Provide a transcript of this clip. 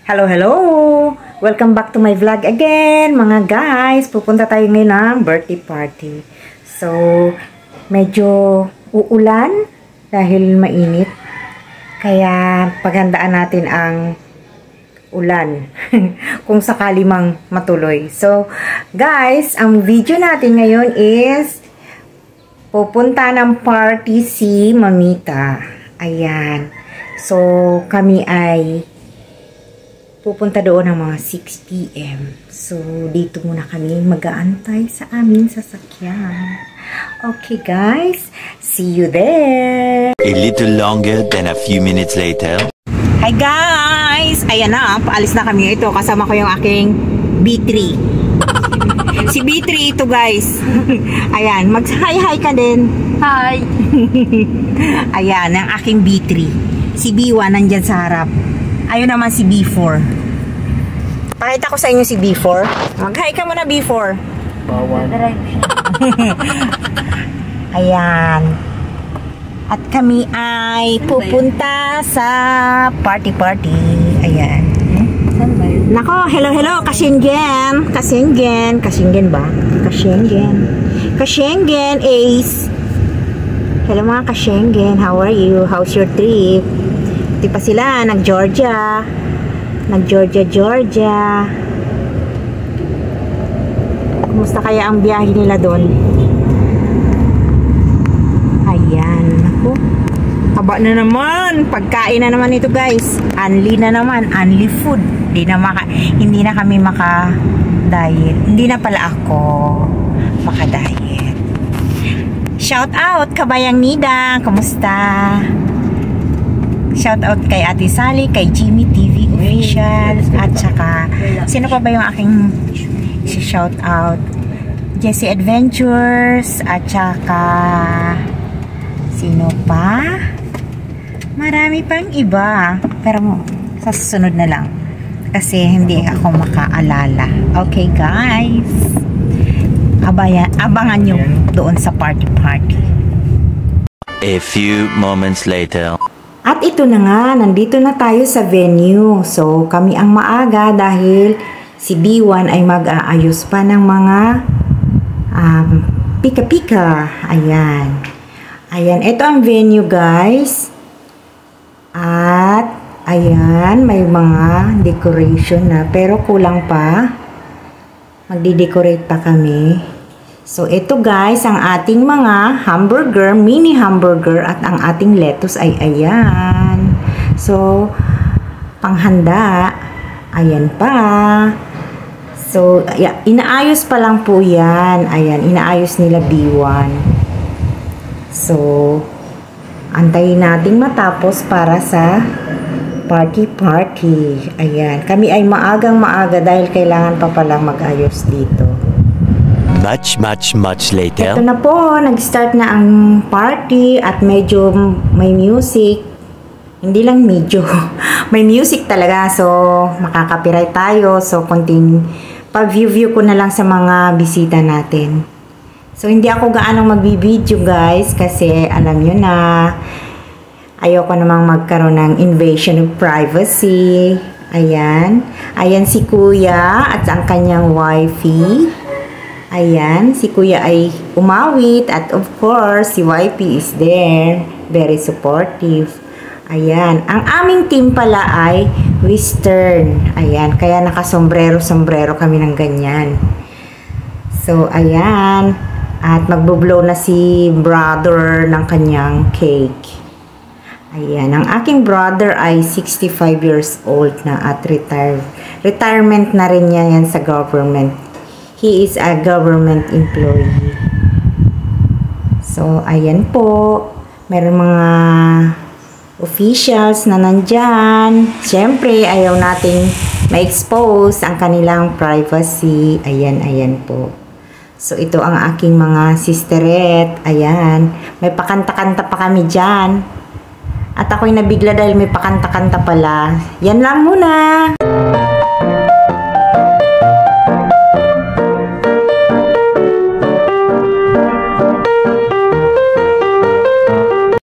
Hello, hello! Welcome back to my vlog again, mga guys. Pupunta tayo ngayon ng birthday party. So, medyo uulan dahil mainit. Kaya, paghandaan natin ang ulan. Kung sakali mang matuloy. So, guys, ang video natin ngayon is pupunta ng party si Mamita. Ayan. So, kami ay pupunta doon ng mga 6 PM. So, dito muna kami mag-aantay sa aming sasakyan. Okay, guys. See you there. A little longer than a few minutes later. Hi, guys! Ayan na, paalis na kami. Ito, kasama ko yung aking B3. Si B3 ito, guys. Ayan, mag-hi-hi ka din. Hi! Ayan, ang aking B3. Si B1 nandyan sa harap. Ayun naman si B4. Pakita ko sa inyo si B4. Mag-hi ka muna, B4. Bawal. Ayan. At kami ay pupunta sa party. Ayan. Nako, hello, Kashengen. Kashengen ba? Kashengen Ace. Hello mga Kashengen, how are you? How's your trip? Di pa sila, nag-Georgia. Georgia. Kumusta kaya ang biyahe nila doon? Ayan. Ako. Haba na naman. Pagkain na naman ito, guys. Unli na naman. Unli food. Hindi na kami maka-diet. Hindi na pala ako maka-diet. Shout out, Kabayang Nida. Kumusta? Shout out kay Ate Sally, kay Jimmy TV Official, at saka sino pa ba yung aking shout out? Jessie Adventures, at saka sino pa? Marami pang iba, pero sa susunod na lang kasi hindi ako makaalala. Okay, guys, abangan nyo doon sa party. A few moments later. At ito na nga, nandito na tayo sa venue. So, kami ang maaga dahil si B1 ay mag-aayos pa ng mga pika-pika. Ayan. Ayan, ito ang venue, guys. At, ayan, may mga decoration na. Pero kulang pa. Magdi-decorate pa kami. So, ito guys, ang ating mga hamburger, mini hamburger, at ang ating lettuce ay ayan. So, panghanda, ayan pa. So, inaayos pa lang po yan. Ayan, inaayos nila B1. So, antayin natin matapos para sa party. Ayan, kami ay maaga dahil kailangan pa palang mag-ayos dito. Much later. Ito na po, nag-start na ang party at medyo may music. Hindi lang medyo, may music talaga. So, makaka-copyright tayo. So, konting pag-view ko na lang sa mga bisita natin. So, hindi ako gaanong magbibideo, guys, kasi alam nyo na ayoko namang magkaroon ng invasion of privacy. Ayan. Ayan si Kuya at ang kanyang wifey. Ayan, si Kuya ay umawit at of course, si wifey is there. Very supportive. Ayan, ang aming team pala ay Western. Ayan, kaya naka-sombrero kami ng ganyan. So, ayan. At magbo-blow na si brother ng kanyang cake. Ayan, ang aking brother ay 65 years old na at retirement na rin yan sa government. He is a government employee. So, ayan po. Meron mga officials na nandyan. Siyempre, ayaw nating ma-expose ang kanilang privacy. Ayan po. So, ito ang aking mga sisterette. Ayan. May pakanta-kanta pa kami dyan. At ako'y nabigla dahil may pakanta-kanta pala. Yan lang muna.